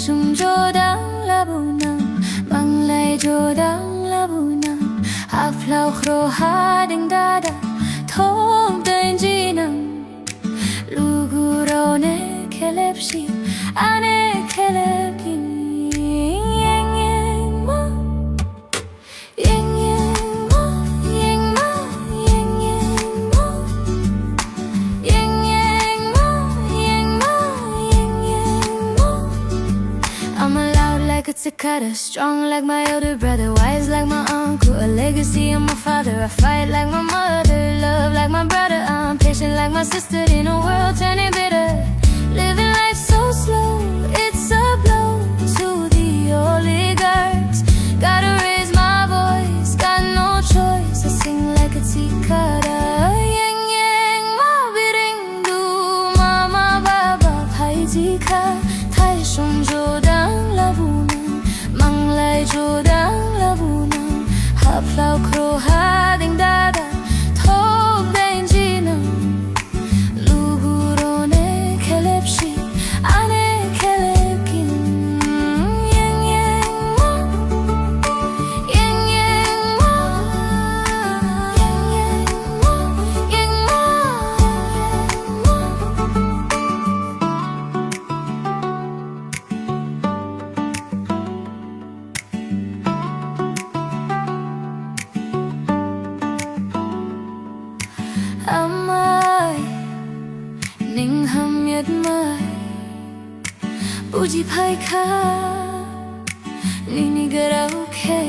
sung jo dang la bu nam mang lai jo dang la bu nam ha phlau khro ha ding da da thong tên ji nam lu gu ro ne kelep shi ane kelep kin yeng yeng ma yeng yeng ma yeng ma yeng yeng ma yeng yeng ma yeng ma yeng yeng ma I'm loud like a cicada, strong like my older brother, wise like my uncle, a legacy of my father. I fight like my mother, love like my brother. I'm patient like my sister in a world turning bitter. Living life so slow, it's a blow to the oligarchs. Gotta raise my voice, got no choice. I sing like a cicada. Yeng yeng ma biring du ma ma ba ba phai ji kha thai sung jo dang la bu nam mang lai jo dang la bu nam ha phlau khro ha ding da da thok dain ji nam lu gu ro ne kelep shi ane kelep kin yeng yeng ma yeng yeng ma yeng yeng ma yeng ma amai ning ham yat mai buji phai kha ni ni garau khe